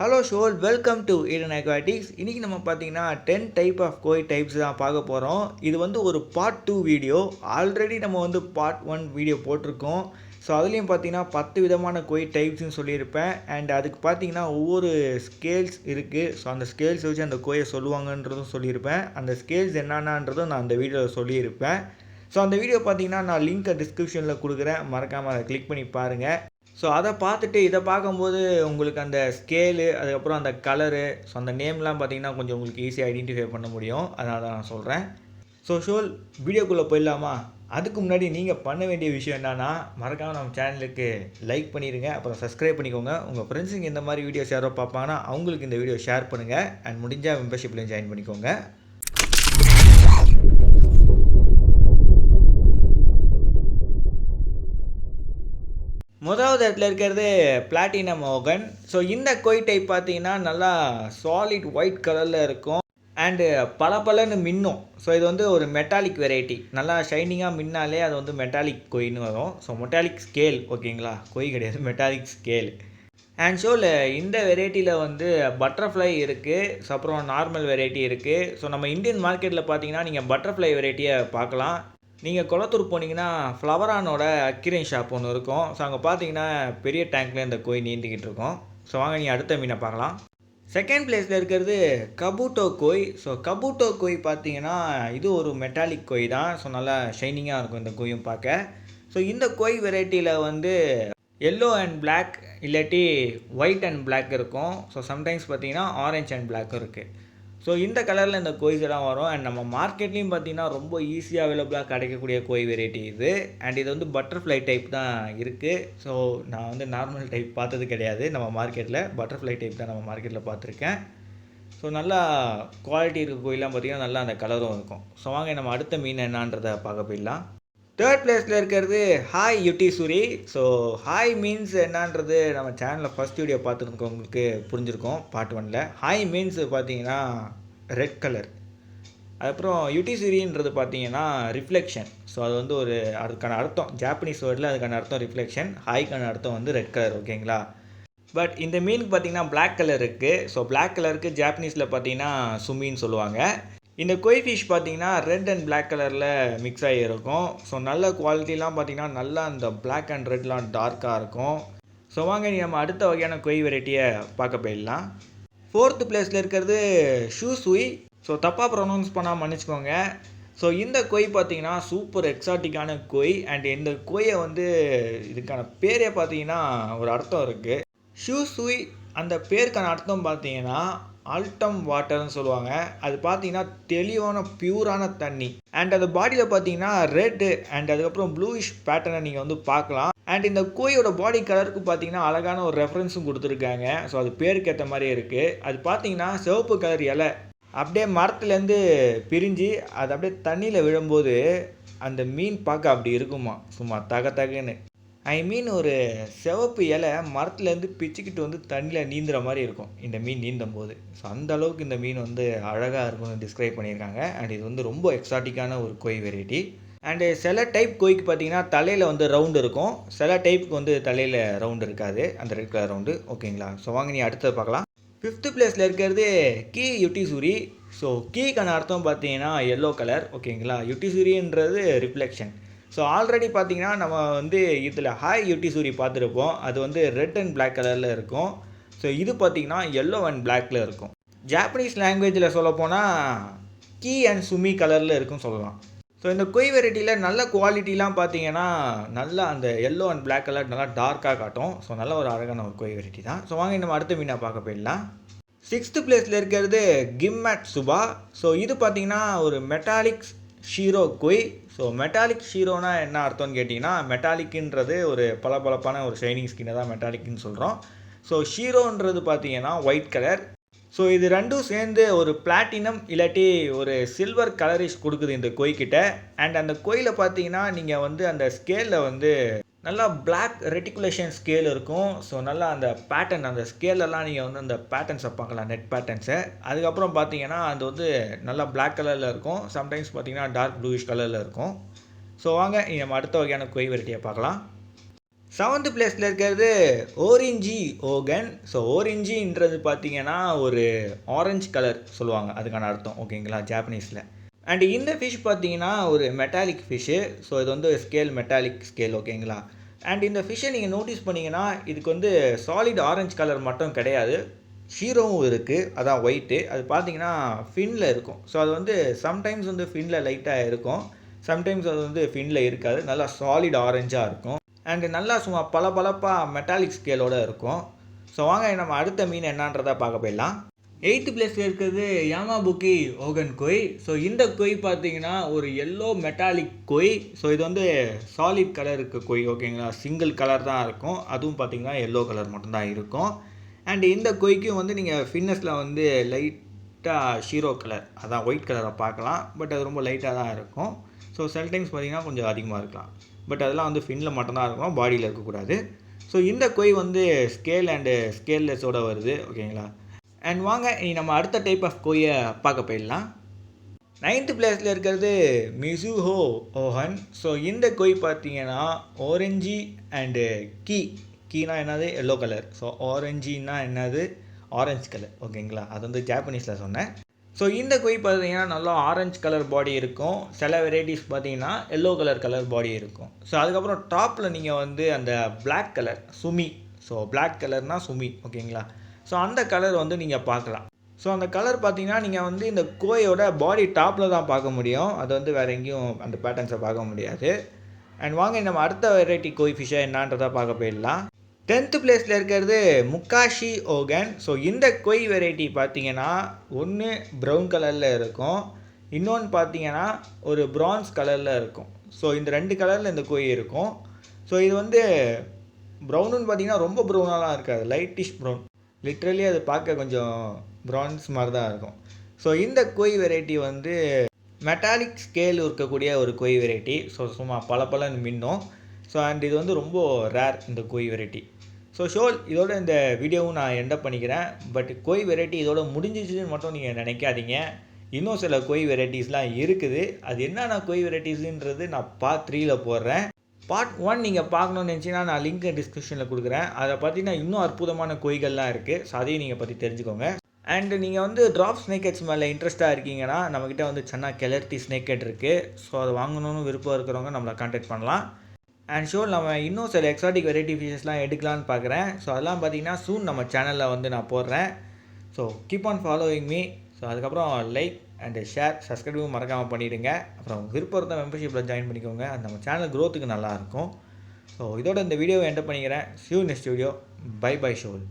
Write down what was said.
Hello ஷோல் welcome to Eden Aquatics. இன்றைக்கி நம்ம பார்த்தீங்கன்னா 10 டைப் ஆஃப் கோய் டைப்ஸ் தான் பார்க்க போகிறோம். இது வந்து ஒரு பார்ட் 2 வீடியோ. ஆல்ரெடி நம்ம வந்து பார்ட் 1 வீடியோ போட்டிருக்கோம். ஸோ அதுலேயும் பார்த்தீங்கன்னா 10 விதமான கோய் டைப்ஸ்னு சொல்லியிருப்பேன். அண்ட் அதுக்கு பார்த்தீங்கன்னா ஒவ்வொரு ஸ்கேல்ஸ் இருக்குது. ஸோ அந்த ஸ்கேல்ஸ் வச்சு அந்த கோயை சொல்லுவாங்கன்றதும் சொல்லியிருப்பேன். அந்த ஸ்கேல்ஸ் என்னென்னன்றதும் நான் அந்த வீடியோவில் சொல்லியிருப்பேன். ஸோ அந்த வீடியோ பார்த்தீங்கன்னா நான் லிங்க்கை டிஸ்கிரிப்ஷனில் கொடுக்குறேன், மறக்காமல் அதை கிளிக் பண்ணி பாருங்கள். ஸோ அதை பார்த்துட்டு இதை பார்க்கும்போது உங்களுக்கு அந்த ஸ்கேலு, அதுக்கப்புறம் அந்த கலரு, ஸோ அந்த நேம்லாம் பார்த்தீங்கன்னா கொஞ்சம் உங்களுக்கு ஈஸியாக ஐடென்டிஃபை பண்ண முடியும். அதனால தான் நான் சொல்கிறேன். ஸோ ஷோல் வீடியோக்குள்ளே போயிடலாமா? அதுக்கு முன்னாடி நீங்கள் பண்ண வேண்டிய விஷயம் என்னென்னா, மறக்காமல் நம்ம சேனலுக்கு லைக் பண்ணிடுங்க, அப்புறம் சப்ஸ்கிரைப் பண்ணிக்கோங்க. உங்கள் ஃப்ரெண்ட்ஸுங்க இந்த மாதிரி வீடியோஸ் யாரோ பார்ப்பாங்கன்னா அவங்களுக்கு இந்த வீடியோ ஷேர் பண்ணுங்கள். அண்ட் முடிஞ்சால் மெம்பர்ஷிப்லையும் ஜாயின் பண்ணிக்கோங்க. முதலாவது இடத்துல இருக்கிறது பிளாட்டினம் மோகன். ஸோ இந்த கோய் டைப் பார்த்தீங்கன்னா நல்லா சாலிட் ஒயிட் கலரில் இருக்கும். அண்டு பளபளன்னு மின்னும். ஸோ இது வந்து ஒரு மெட்டாலிக் வெரைட்டி. நல்லா ஷைனிங்காக மின்னாலே அது வந்து மெட்டாலிக் கோயின்னு வரும். ஸோ மெட்டாலிக் ஸ்கேல், ஓகேங்களா? கோய் கிடையாது, மெட்டாலிக் ஸ்கேல். அண்ட் ஷோவில் இந்த வெரைட்டியில் வந்து பட்டர்ஃப்ளை இருக்குது. ஸோ அப்புறம் நார்மல் வெரைட்டி இருக்குது. ஸோ நம்ம இந்தியன் மார்க்கெட்டில் பார்த்தீங்கன்னா நீங்கள் பட்டர்ஃப்ளை வெரைட்டியை பார்க்கலாம். நீங்கள் குளத்தூர் போனீங்கன்னா ஃப்ளவரானோட அக்யூரியம் ஷாப் ஒன்று இருக்கும். ஸோ அங்கே பார்த்தீங்கன்னா பெரிய டேங்க்கில் இந்த கோய் நீந்திக்கிட்டு இருக்கும். ஸோ வாங்க நீ அடுத்த மீனை பார்க்கலாம். செகண்ட் பிளேஸில் இருக்கிறது கபூட்டோ கோய். ஸோ கபூட்டோ கோய் பார்த்தீங்கன்னா இது ஒரு மெட்டாலிக் கோய் தான். ஸோ நல்லா ஷைனிங்காக இருக்கும் இந்த கோயும் பார்க்க. ஸோ இந்த கோய் வெரைட்டியில் வந்து எல்லோ அண்ட் பிளாக் இல்லாட்டி ஒயிட் அண்ட் பிளாக் இருக்கும். ஸோ சம்டைம்ஸ் பார்த்தீங்கன்னா ஆரஞ்ச் அண்ட் பிளாக்கும் இருக்குது. ஸோ இந்த கலரில் இந்த கோய்ஸ் எல்லாம் வரும். அண்ட் நம்ம மார்க்கெட்லேயும் பார்த்தீங்கன்னா ரொம்ப ஈஸியாக அவைலபிளாக கிடைக்கக்கூடிய கோய் வெரைட்டி இது. அண்ட் இது வந்து பட்டர்ஃப்ளை டைப் தான் இருக்குது. ஸோ நான் வந்து நார்மல் டைப் பார்த்தது கிடையாது நம்ம மார்க்கெட்டில். பட்டர்ஃப்ளை டைப் தான் நம்ம மார்க்கெட்டில் பார்த்துருக்கேன். ஸோ நல்லா குவாலிட்டி இருக்க கோயிலாம் பார்த்திங்கன்னா நல்லா அந்த கலரும் இருக்கும். ஸோ வாங்க நம்ம அடுத்த மீன் என்னான்றதை பார்க்க போயிடலாம். தேர்ட் பிளேஸில் இருக்கிறது ஹாய் யுட்டிசூரி. ஸோ ஹாய் மீன்ஸ் என்னன்றது நம்ம சேனலில் ஃபஸ்ட் வீடியோ பார்த்துருக்கவங்களுக்கு புரிஞ்சிருக்கும், பார்ட் 1ல். ஹாய் மீன்ஸ் பார்த்தீங்கன்னா ரெட் கலர். அதுக்கப்புறம் யுட்டிசூரின்றது பார்த்தீங்கன்னா ரிஃப்ளெக்ஷன். ஸோ அது வந்து ஒரு அதுக்கான அர்த்தம் ஜாப்பனீஸ் வேர்டில் அதுக்கான அர்த்தம் ரிஃப்ளெக்ஷன். ஹாய்க்கான அர்த்தம் வந்து ரெட் கலர், ஓகேங்களா? பட் இந்த மீனுக்கு பார்த்தீங்கன்னா பிளாக் கலர் இருக்குது. ஸோ பிளாக் கலருக்கு ஜாப்பனீஸில் பார்த்தீங்கன்னா சுமின்னு சொல்லுவாங்க. இந்த கோய் ஃபிஷ் பார்த்தீங்கன்னா ரெட் அண்ட் பிளாக் கலரில் மிக்ஸ் ஆகி இருக்கும். ஸோ நல்ல குவாலிட்டிலாம் பார்த்தீங்கன்னா நல்லா அந்த பிளாக் அண்ட் ரெட்லாம் டார்க்காக இருக்கும். ஸோ வாங்க நம்ம அடுத்த வகையான கோய் வெரைட்டியை பார்க்க போயிடலாம். ஃபோர்த்து பிளேஸில் இருக்கிறது ஷூசுய். ஸோ தப்பாக ப்ரொனவுன்ஸ் பண்ணால் மன்னிச்சுக்கோங்க. ஸோ இந்த கோய் பார்த்தீங்கன்னா சூப்பர் எக்ஸாட்டிக்கான கோய். அண்ட் இந்த கோயை வந்து இதுக்கான பேரே பார்த்தீங்கன்னா ஒரு அர்த்தம் இருக்குது. ஷூசுய் அந்த பேருக்கான அர்த்தம் பார்த்தீங்கன்னா ஆல்டம் வாட்டர்னு சொல்லுவாங்க. அது பார்த்தீங்கன்னா தெளிவான பியூரான தண்ணி. அண்ட் அது பாடியில் பார்த்தீங்கன்னா ரெட்டு அண்ட் அதுக்கப்புறம் ப்ளூயிஷ் பேட்டர்னை நீங்கள் வந்து பார்க்கலாம். அண்ட் இந்த கோயோட பாடி கலருக்கு பார்த்தீங்கன்னா அழகான ஒரு ரெஃபரன்ஸும் கொடுத்துருக்காங்க. ஸோ அது பேருக்கு ஏற்ற மாதிரி இருக்குது. அது பார்த்தீங்கன்னா சிவப்பு கலர் இலை அப்படியே மரத்துலேருந்து பிரிஞ்சு அது அப்படியே தண்ணியில் விழும்போது அந்த மீன் பார்க்க அப்படி இருக்குமா, சும்மா தகன்னு. ஐ மீன் ஒரு சிவப்பு இலை மரத்துலேருந்து பிச்சுக்கிட்டு வந்து தண்ணியில் நீந்துற மாதிரி இருக்கும் இந்த மீன் நீந்தும் போது. ஸோ அந்த அளவுக்கு இந்த மீன் வந்து அழகாக இருக்கும்னு டிஸ்கிரைப் பண்ணியிருக்காங்க. அண்ட் இது வந்து ரொம்ப எக்ஸாட்டிக்கான ஒரு கோய் வெரைட்டி. அண்டு சில டைப் கோய்க்கு பார்த்தீங்கன்னா தலையில் வந்து ரவுண்டு இருக்கும், சில டைப்புக்கு வந்து தலையில் ரவுண்டு இருக்காது, அந்த ரெட் கலர் ரவுண்டு, ஓகேங்களா? ஸோ வாங்க நீ அடுத்தது பார்க்கலாம். ஃபிஃப்த்து பிளேஸில் இருக்கிறது கீ யுட்டிசூரி. ஸோ கீக்கான அர்த்தம் பார்த்தீங்கன்னா எல்லோ கலர், ஓகேங்களா? யுட்டிசூரின்றது ரிஃப்ளெக்ஷன். ஸோ ஆல்ரெடி பார்த்தீங்கன்னா நம்ம வந்து இதில் ஹாய் யுட்டிசூரி பார்த்துருப்போம். அது வந்து ரெட் அண்ட் பிளாக் கலரில் இருக்கும். ஸோ இது பார்த்தீங்கன்னா எல்லோ அண்ட் பிளாக்கில் இருக்கும். ஜாப்பனீஸ் லாங்குவேஜில் சொல்லப்போனால் கீ அண்ட் சுமி கலரில் இருக்குன்னு சொல்லலாம். ஸோ இந்த கோய் வெரைட்டியில் நல்ல குவாலிட்டிலாம் பார்த்தீங்கன்னா நல்லா அந்த எல்லோ அண்ட் பிளாக் கலர் நல்லா டார்க்காக காட்டும். ஸோ நல்ல ஒரு அழகான ஒரு கோய் வெரைட்டி தான். ஸோ வாங்க நம்ம அடுத்த மீனாக பார்க்க போயிடலாம். சிக்ஸ்த்து பிளேஸில் இருக்கிறது கிம்மட் சுபா. ஸோ இது பார்த்தீங்கன்னா ஒரு மெட்டாலிக் ஷீரோ கோய். ஸோ மெட்டாலிக் ஷீரோனா என்ன அர்த்தம்னு கேட்டிங்கன்னா, மெட்டாலிக்ன்றது ஒரு பளபளப்பான ஒரு ஷைனிங் ஸ்கின்னை தான் மெட்டாலிக்னு சொல்கிறோம். ஸோ ஷீரோன்றது பார்த்தீங்கன்னா ஒயிட் கலர். ஸோ இது ரெண்டும் சேர்ந்து ஒரு பிளாட்டினம் இல்லாட்டி ஒரு சில்வர் கலரிஷ் கொடுக்குது இந்த கோய்கிட்ட. அண்ட் அந்த கோயிலில் பார்த்தீங்கன்னா நீங்கள் வந்து அந்த ஸ்கேலில் வந்து நல்லா பிளாக் ரெட்டிகுலேஷன் ஸ்கேல் இருக்கும். ஸோ நல்லா அந்த பேட்டர்ன் அந்த ஸ்கேலெல்லாம் நீங்கள் வந்து அந்த பேட்டர்ன்ஸை பார்க்கலாம், நெட் பேட்டர்ன்ஸை. அதுக்கப்புறம் பார்த்தீங்கன்னா அது வந்து நல்லா பிளாக் கலரில் இருக்கும், சம்டைம்ஸ் பார்த்தீங்கன்னா டார்க் ப்ளூயிஷ் கலரில் இருக்கும். ஸோ வாங்க நம்ம அடுத்த வகையான கோய் வெரைட்டியை பார்க்கலாம். செவன்த் பிளேஸில் இருக்கிறது ஓரிஞ்சி ஓகன். ஸோ ஓரிஞ்சின்றது பார்த்தீங்கன்னா ஒரு ஆரஞ்சு கலர் சொல்லுவாங்க, அதுக்கான அர்த்தம் ஓகேங்களா ஜாப்பனீஸில். அண்ட் இந்த ஃபிஷ் பார்த்தீங்கன்னா ஒரு மெட்டாலிக் ஃபிஷ்ஷு. ஸோ இது வந்து ஸ்கேல் மெட்டாலிக் ஸ்கேல் ஓகேங்களா. அண்ட் இந்த ஃபிஷ்ஷை நீங்கள் நோட்டீஸ் பண்ணிங்கன்னா இதுக்கு வந்து சாலிட் ஆரஞ்சு கலர் மட்டும் கிடையாது, ஷீரோவும் இருக்குது, அதான் ஒயிட்டு. அது பார்த்தீங்கன்னா ஃபின்னில் இருக்கும். ஸோ அது வந்து சம்டைம்ஸ் வந்து ஃபின்னில் லைட்டாக இருக்கும், சம்டைம்ஸ் அது வந்து ஃபின்னில் இருக்காது, நல்லா சாலிட் ஆரஞ்சாக இருக்கும். அண்டு நல்லா சும்மா பளபளப்பாக மெட்டாலிக் ஸ்கேலோடு இருக்கும். ஸோ வாங்க நம்ம அடுத்த மீன் என்னன்றதை பார்க்க போயிடலாம். 8th பிளேஸில் இருக்கிறது யாமாபுக்கி ஓகன் கொய். ஸோ இந்த கொய் பார்த்தீங்கன்னா ஒரு எல்லோ மெட்டாலிக் கொய். ஸோ இது வந்து சாலிட் கலர் இருக்க கொய் ஓகேங்களா, சிங்கிள் கலர் தான் இருக்கும், அதுவும் பார்த்தீங்கன்னா எல்லோ கலர் மட்டும்தான் இருக்கும். அண்ட் இந்த கொய்க்கும் வந்து நீங்கள் ஃபின்னஸில் வந்து லைட்டாக ஷீரோ கலர், அதான் ஒயிட் கலரை பார்க்கலாம், பட் அது ரொம்ப லைட்டாக தான் இருக்கும். ஸோ சில டைம்ஸ் பார்த்தீங்கன்னா கொஞ்சம் அதிகமாக இருக்கலாம், பட் அதெல்லாம் வந்து ஃபின்னில் மட்டும்தான் இருக்கும், பாடியில் இருக்கக்கூடாது. ஸோ இந்த கொய் வந்து ஸ்கேல் அண்டு ஸ்கேல்லெஸ்ஸோடு வருது ஓகேங்களா. அண்ட் வாங்க இனி நம்ம அடுத்த டைப் ஆஃப் கொய்யை பார்க்க போயிடலாம். 9th பிளேஸில் இருக்கிறது மிசுஹோ ஓஹன். ஸோ இந்த கொய் பார்த்தீங்கன்னா ஆரஞ்சி அண்டு கீனா என்னது எல்லோ கலர். ஸோ ஆரஞ்சின்னா என்னது ஆரஞ்சு கலர் ஓகேங்களா, அது வந்து ஜாப்பனீஸில் சொன்னேன். ஸோ இந்த கொய் பார்த்தீங்கன்னா நல்லா ஆரஞ்சு கலர் பாடி இருக்கும், சில வெரைட்டிஸ் பார்த்தீங்கன்னா எல்லோ கலர் பாடி இருக்கும். ஸோ அதுக்கப்புறம் டாப்பில் நீங்கள் வந்து அந்த பிளாக் கலர் சுமி, ஸோ பிளாக் கலர்னால் சுமி ஓகேங்களா. ஸோ அந்த கலர் வந்து நீங்கள் பார்க்கலாம். ஸோ அந்த கலர் பார்த்தீங்கன்னா நீங்கள் வந்து இந்த கோயோட பாடி டாப்பில் தான் பார்க்க முடியும், அது வந்து வேறு எங்கேயும் அந்த பேட்டர்ன்ஸை பார்க்க முடியாது. அண்ட் வாங்க நம்ம அடுத்த வெரைட்டி கோய் ஃபிஷ்ஷை என்னன்றதை பார்க்க போயிடலாம். 10th பிளேஸில் இருக்கிறது முக்காஷி ஓகன். ஸோ இந்த கொய் வெரைட்டி பார்த்தீங்கன்னா ஒன்று ப்ரௌன் கலரில் இருக்கும், இன்னொன்று பார்த்தீங்கன்னா ஒரு ப்ரான்ஸ் கலரில் இருக்கும். ஸோ இந்த 2 கலரில் இந்த கொய் இருக்கும். ஸோ இது வந்து ப்ரௌனுன்னு பார்த்தீங்கன்னா ரொம்ப ப்ரௌனாலாம் இருக்காது, லைட்டிஷ் ப்ரௌன், லிட்ரலி அது பார்க்க கொஞ்சம் ப்ரான்ஸ் மாதிரி தான் இருக்கும். ஸோ இந்த கொய் வெரைட்டி வந்து மெட்டாலிக் ஸ்கேல் இருக்கக்கூடிய ஒரு கொய் வெரைட்டி. ஸோ சும்மா பளபளன்னு மின்னும். ஸோ அண்ட் இது வந்து ரொம்ப ரேர் இந்த கொய் வெரைட்டி. ஸோ இதோட இந்த வீடியோவும் நான் எண்ட் பண்ணிக்கிறேன். பட் கொய் வெரைட்டி இதோட முடிஞ்சிச்சுன்னு மட்டும் நீங்கள் நினைக்காதீங்க, இன்னும் சில கொய் வெரைட்டிஸ்லாம் இருக்குது. அது என்னென்ன கொய் வெரைட்டிஸுன்றது நான் பார்ட் 3ல் போடுறேன். பார்ட் 1 நீங்கள் பார்க்கணுன்னு நினச்சிங்கன்னா நான் லிங்க் டிஸ்கிரிப்ஷனில் கொடுக்குறேன். அதை பார்த்தீங்கன்னா இன்னும் அற்புதமான கொய்கள்லாம் இருக்குது. ஸோ அதையும் நீங்கள் பற்றி தெரிஞ்சுக்கோங்க. அண்டு நீங்கள் வந்து ட்ராப் ஸ்னேக்கெட்ஸ் மேலே இன்ட்ரெஸ்ட்டாக இருக்கீங்கன்னா நம்மக்கிட்ட வந்து சென்னா கெலர்த்தி ஸ்னேக்கெட் இருக்குது. ஸோ அதை வாங்கணுன்னு விருப்பம் இருக்கிறவங்க நம்மளை கான்டாக்ட் பண்ணலாம். அண்ட் நம்ம இன்னும் சில எக்ஸாட்டிக் வெரைட்டி ஃபிஷஸ்லாம் எடுக்கலான்னு பார்க்குறேன். ஸோ அதெல்லாம் பார்த்தீங்கன்னா சூன் நம்ம சேனலில் வந்து நான் போடுறேன். So keep on following me. So அதுக்கப்புறம் லைக் அண்டு ஷேர் சப்ஸ்கிரைபும் மறக்காமல் பண்ணிவிடுங்க. அப்புறம் விருப்பம் இருந்தால் மெம்பர்ஷிப்பில் ஜாயின் பண்ணிக்கோங்க, அது நம்ம சேனல் க்ரோத்துக்கு நல்லாயிருக்கும். ஸோ இதோட இந்த வீடியோவை எண்ட் பண்ணிக்கிறேன். See you next video. Bye bye ஷோல்.